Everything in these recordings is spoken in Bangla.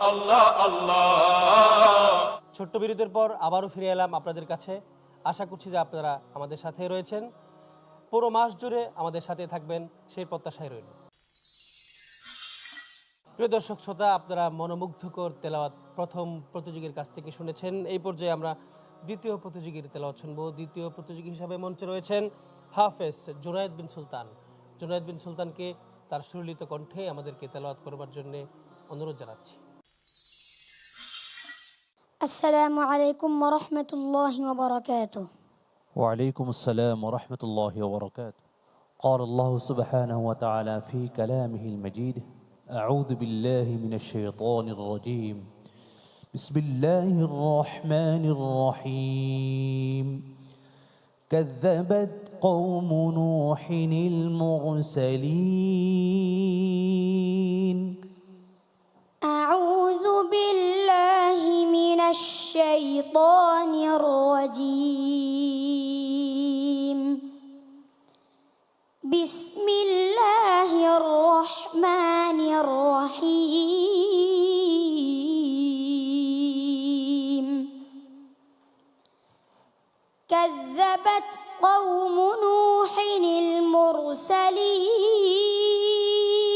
আল্লাহ আল্লাহ। ছোট্ট বিরতির পর আবারও ফিরে এলাম আপনাদের কাছে। আশা করছি যে আপনারা আমাদের সাথে রয়েছেন, পুরো মাস জুড়ে আমাদের সাথে থাকবেন সেই প্রত্যাশায় রইল। প্রিয় দর্শক শ্রোতা, আপনারা মনোমুগ্ধকর তেলাওয়াত প্রথম প্রতিযোগীর কাছ থেকে শুনেছেন। এই পর্যায়ে আমরা দ্বিতীয় প্রতিযোগীর তেলাওয়াত শুনবো। দ্বিতীয় প্রতিযোগী হিসাবে মঞ্চে রয়েছেন হাফেজ জুনায়েদ বিন সুলতান। জুনায়েদ বিন সুলতানকে তার সুললিত কণ্ঠে আমাদেরকে তেলাওয়াত করবার জন্য অনুরোধ জানাচ্ছি। আসসালামু আলাইকুম ওয়া রাহমাতুল্লাহি ওয়া বারাকাতুহু। وعليكم السلام ورحمة الله وبركاته. قال الله سبحانه وتعالى في كلامه المجيد: أعوذ بالله من الشيطان الرجيم. بسم الله الرحمن الرحيم. كذبت قوم نوح المرسلين. أعوذ بالله من الشيطان الرجيم. بسم الله الرحمن الرحيم. كذبت قوم نوح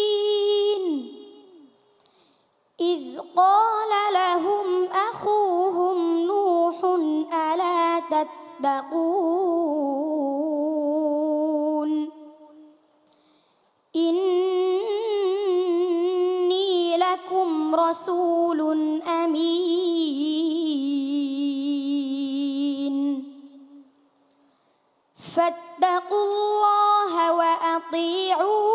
المرسلين إذ قال لهم أخوهم نوح ألا تتقون إني لكم رسول أمين فاتقوا الله وأطيعون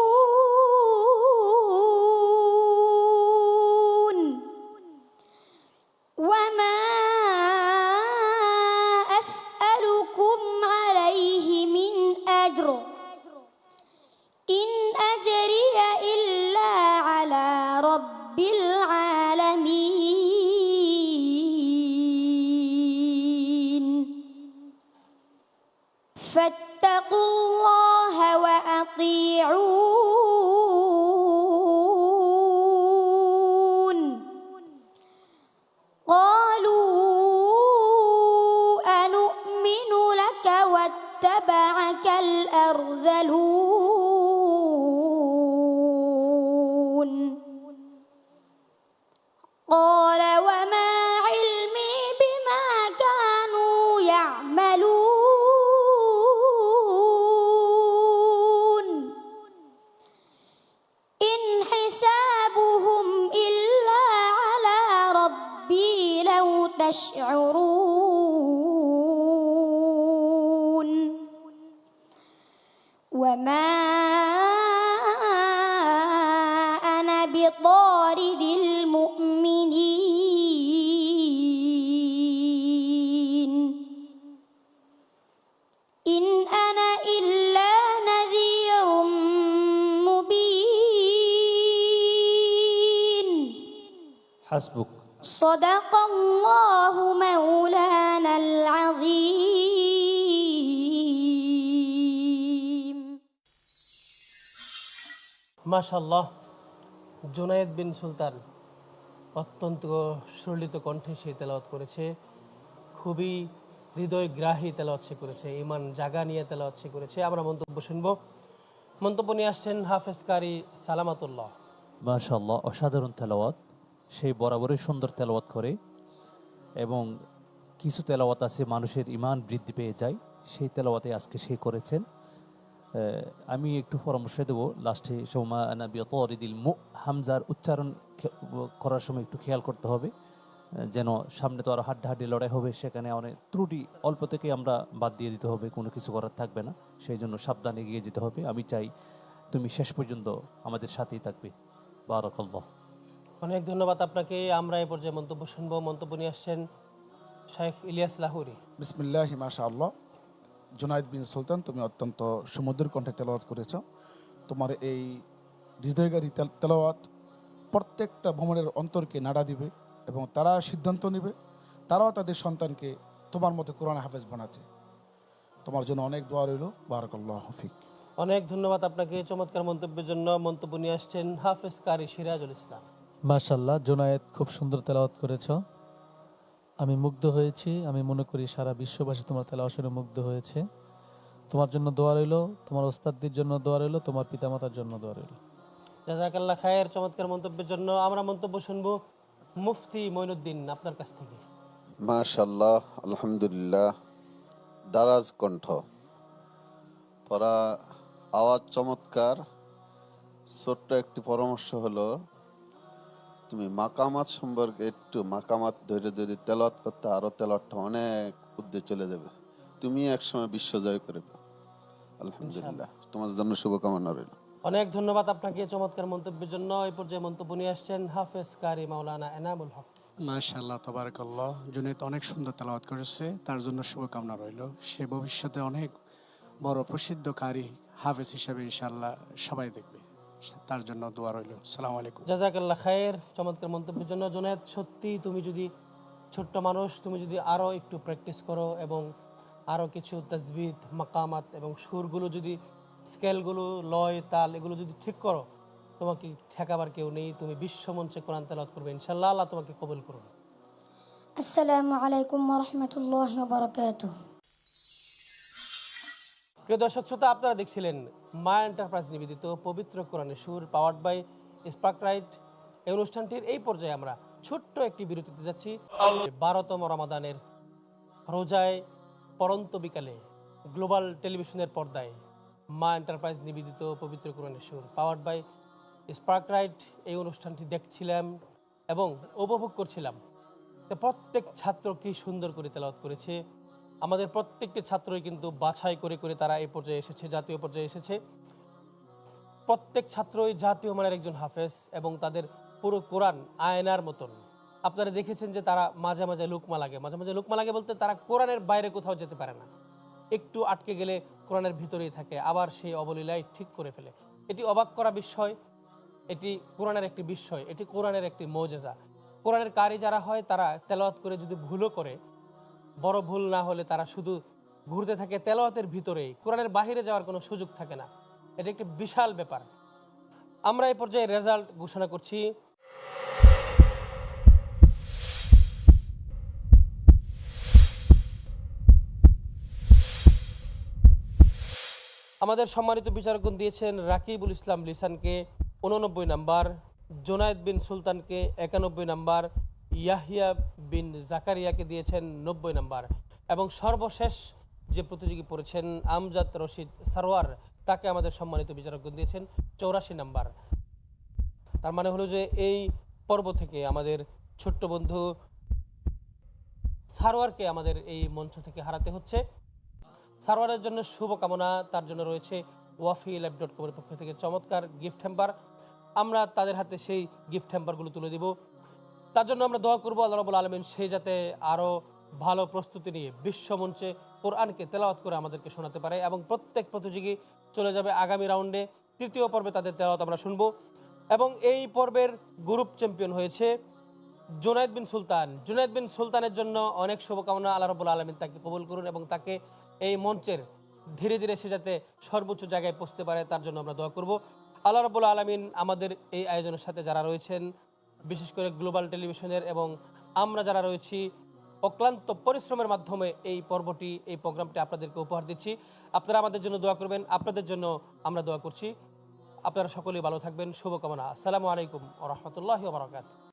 وما أسألكم عليه من أجر إن أجري إلا على رب العالمين فاتقوا الله وأطيعون قالوا أنؤمن لك واتبعك الأرذلون قال وما علمي بما كانوا يعملون إن حسابهم إلا على ربي لو تشعرون وما أنا بطارد المؤمنين إن أنا إلا نذير مبين حسبك. صدق الله مولانا العظيم. মাশাআল্লাহ, জুনায়েদ বিন সুলতান অত্যন্ত সুললিত কণ্ঠে সে তেলাওয়াত করেছে। খুবই হৃদয়গ্রাহী তেলাওয়াত সে করেছে, ইমান জাগা নিয়ে তেলাওয়াত সে করেছে। আমরা মন্তব্য শুনব। মন্তব্য নিয়ে আসছেন হাফেজ কারি সালামাতুল্লাহ। মাশাআল্লাহ, অসাধারণ তেলাওয়াত। সেই বরাবরই সুন্দর তেলাওয়াত করে এবং কিছু তেলাওয়াত আছে মানুষের ইমান বৃদ্ধি পেয়ে যায়, সেই তেলাওয়াতে আজকে সে করেছেন। আমি একটু পরামর্শ দেবো লাস্টে, সোমা নাবি তরিদিল মু হামজার উচ্চারণ করার সময় একটু খেয়াল করতে হবে, যেন সামনে তো আরও হাড্ডাহাড্ডি লড়াই হবে, সেখানে অনেক ত্রুটি অল্প থেকে আমরা বাদ দিয়ে দিতে হবে, কোনো কিছু করার থাকবে না। সেই জন্য সাবধানে এগিয়ে যেতে হবে। আমি চাই তুমি শেষ পর্যন্ত আমাদের সাথেই থাকবে। বারাকাল্লাহ। অনেক ধন্যবাদ আপনাকে। আমরা এ পর্যায়ে মন্তব্য শুনব। মন্তব্য নিয়ে আসছেন শেখ ইলিয়াস লাহুরি। বিসমিল্লাহি মাশাআল্লাহ। জুনায়েদ বিন সুলতান, তুমি অত্যন্ত সুমধুর কণ্ঠে তেলাওয়াত করেছ। তোমার এই হৃদয়গারী তেলাওয়াত প্রত্যেকটা ভ্রমণের অন্তরকে নাড়া দিবে এবং তারা সিদ্ধান্ত নেবে তারাও তাদের সন্তানকে তোমার মতো কোরআন হাফেজ বানাতে। তোমার জন্য অনেক দোয়া রইল। বারাকাল্লাহু ফিক। অনেক ধন্যবাদ আপনাকে চমৎকার মন্তব্যের জন্য। মন্তব্য নিয়ে আসছেন হাফেজ কারি সিরাজুল ইসলাম। মাশাল্লাহ, জুনায়েদ খুব সুন্দর তেলাওয়াত করেছ। আমি মুগ্ধ হয়েছি। আমি মনে করি সারা বিশ্ববাসী তোমার তেলাওয়াত শুনে মুগ্ধ হয়েছে। তোমার জন্য দোয়া রইলো, তোমার ওস্তাদদের জন্য দোয়া রইলো, তোমার পিতামাতার জন্য দোয়া রইলো। জাযাকাল্লাহ খায়ের চমৎকার মন্তব্যের জন্য। আমরা মন্তব্য শুনবো মুফতি মঈনুদ্দিন আপনার কাছ থেকে। মাশাল্লাহ, আলহামদুলিল্লাহ, দারাজ কণ্ঠ, পড়া আওয়াজ চমৎকার। ছোট্ট একটি পরামর্শ হলো, তুমি মাকামাত সম্পর্কে একটু মাকামাত ধরে ধরে তেলাওয়াত করতে, আরো তেলাওয়াতটা অনেক উদ্দে চলে যাবে। তুমি একসময় বিশ্ব জয় করবে। আলহামদুলিল্লাহ, তোমার জন্য শুভকামনা রইল। অনেক ধন্যবাদ আপনাকে চমৎকার মন্তব্যের জন্য। এই পর্যায়ে মন্তব্য নিয়ে আসছেন হাফেজ কারি মাওলানা এনামুল হক। মাশাআল্লাহ, তাবারাকাল্লাহ। জুনায়েদ অনেক সুন্দর তেলাওয়াত করেছে, তার জন্য শুভকামনা রইল। সে ভবিষ্যতে অনেক বড় প্রসিদ্ধ কারি হাফেজ হিসেবে ইনশাআল্লাহ সবাই দেখবে, তার জন্য দোয়া রইল। আসসালামু আলাইকুম। জাযাকাল্লাহ খায়ের চমৎকার মন্তব্যের জন্য। জুনায়েদ, সত্যি তুমি যদি ছোট্ট মানুষ, তুমি যদি আরও একটু প্র্যাকটিস করো এবং আরও কিছু তাজবিদ, মাকামাত এবং সুরগুলো যদি, স্কেলগুলো, লয়, তাল এগুলো যদি ঠিক করো, তোমাকে ঠেকাবার কেউ নেই। তুমি বিশ্বমঞ্চে কোরআন তেলাওয়াত করবে ইনশাআল্লাহ। আল্লাহ তোমাকে কবুল করুন। আসসালামু আলাইকুম রহমতুল্লাহ বারাকাতুহ। প্রিয় দর্শক শ্রোতা, আপনারা দেখছিলেন মা এন্টারপ্রাইজ নিবেদিত পবিত্র কোরআনের সুর, পাওয়ার্ড বাই স্পার্ক রাইট। এই অনুষ্ঠানটির এই পর্যায়ে আমরা ছোট্ট একটি বিরতিতে যাচ্ছি। 12তম রমাদানের রোজায় পরন্ত বিকালে গ্লোবাল টেলিভিশনের পর্দায় মা এন্টারপ্রাইজ নিবেদিত পবিত্র কোরআনের সুর, পাওয়ার্ড বাই স্পার্ক রাইট, এই অনুষ্ঠানটি দেখছিলাম এবং উপভোগ করছিলাম। তো প্রত্যেক ছাত্র কি সুন্দর করে তেলাওয়াত করেছে। আমাদের প্রত্যেকটি ছাত্রই কিন্তু বাছাই করে করে তারা এই পর্যায়ে এসেছে, জাতীয় পর্যায়ে এসেছে। প্রত্যেক ছাত্রই জাতীয় মানের একজন হাফেজ এবং তাদের পুরো কোরআন আয়নার মতন। আপনারা দেখেছেন যে তারা মাঝে মাঝে লুকমা লাগে, মাঝে মাঝে লুকমা লাগে বলতে তারা কোরআনের বাইরে কোথাও যেতে পারে না। একটু আটকে গেলে কোরআনের ভিতরেই থাকে, আবার সেই অবলীলায় ঠিক করে ফেলে। এটি অবাক করা বিষয়, এটি কোরআনের একটি বিষয়, এটি কোরআনের একটি মৌজেজা। কোরআনের কারি যারা হয় তারা তেলাওয়াত করে যদি ভুলও করে, বড় ভুল না হলে তারা শুধু ঘুরতে থাকে তেলাওয়াতের ভিতরেই, কোরআনের বাহিরে যাওয়ার কোনো সুযোগ থাকে না। এটা একটি বিশাল ব্যাপার। আমরা এই পর্যায়ে রেজাল্ট ঘোষণা করছি। আমাদের সম্মানিত বিচারকগণ দিয়েছেন রাকিবুল ইসলাম লিসানকে 89 নাম্বার, জুনায়েদ বিন সুলতানকে 91 নাম্বার, ইয়াহিয়া বিন জাকারিয়াকে দিয়েছেন 90 নাম্বার এবং সর্বশেষ যে প্রতিযোগী পড়েছেন আমজাদ রশিদ সারোয়ার, তাকে আমাদের সম্মানিত বিচারকগণ দিয়েছেন 84 নাম্বার। তার মানে হলো যে এই পর্ব থেকে আমাদের ছোট্ট বন্ধু সারোয়ারকে আমাদের এই মঞ্চ থেকে হারাতে হচ্ছে। সারোয়ারের জন্য শুভকামনা। তার জন্য রয়েছে wafi.com এর পক্ষ থেকে চমৎকার গিফট হ্যাম্পার। আমরা তাদের হাতে সেই গিফট হ্যাম্পারগুলো তুলে দিব। তার জন্য আমরা দোয়া করবো আল্লাহ রাব্বুল আলামিন সে যাতে আরও ভালো প্রস্তুতি নিয়ে বিশ্বমঞ্চে কোরআনকে তেলাওয়াত করে আমাদেরকে শোনাতে পারে এবং প্রত্যেক প্রতিযোগী চলে যাবে আগামী রাউন্ডে। তৃতীয় পর্বে তাদের তেলাওয়াত আমরা শুনবো এবং এই পর্বের গ্রুপ চ্যাম্পিয়ন হয়েছে জুনায়েদ বিন সুলতান। জুনায়েদ বিন সুলতানের জন্য অনেক শুভকামনা। আল্লাহ রাব্বুল আলামিন তাকে কবুল করুন এবং তাকে এই মঞ্চের ধীরে ধীরে সে যাতে সর্বোচ্চ জায়গায় পৌঁছতে পারে তার জন্য আমরা দোয়া করব। আল্লাহ রাব্বুল আলামিন আমাদের এই আয়োজনের সাথে যারা রয়েছেন, বিশেষ করে গ্লোবাল টেলিভিশনের এবং আমরা যারা রয়েছি, অক্লান্ত পরিশ্রমের মাধ্যমে এই পর্বটি, এই প্রোগ্রামটি আপনাদেরকে উপহার দিচ্ছি। আপনারা আমাদের জন্য দোয়া করবেন, আপনাদের জন্য আমরা দোয়া করছি। আপনারা সকলেই ভালো থাকবেন, শুভকামনা। আসসালামু আলাইকুম ওয়া রাহমাতুল্লাহি ওয়া বারাকাতুহু।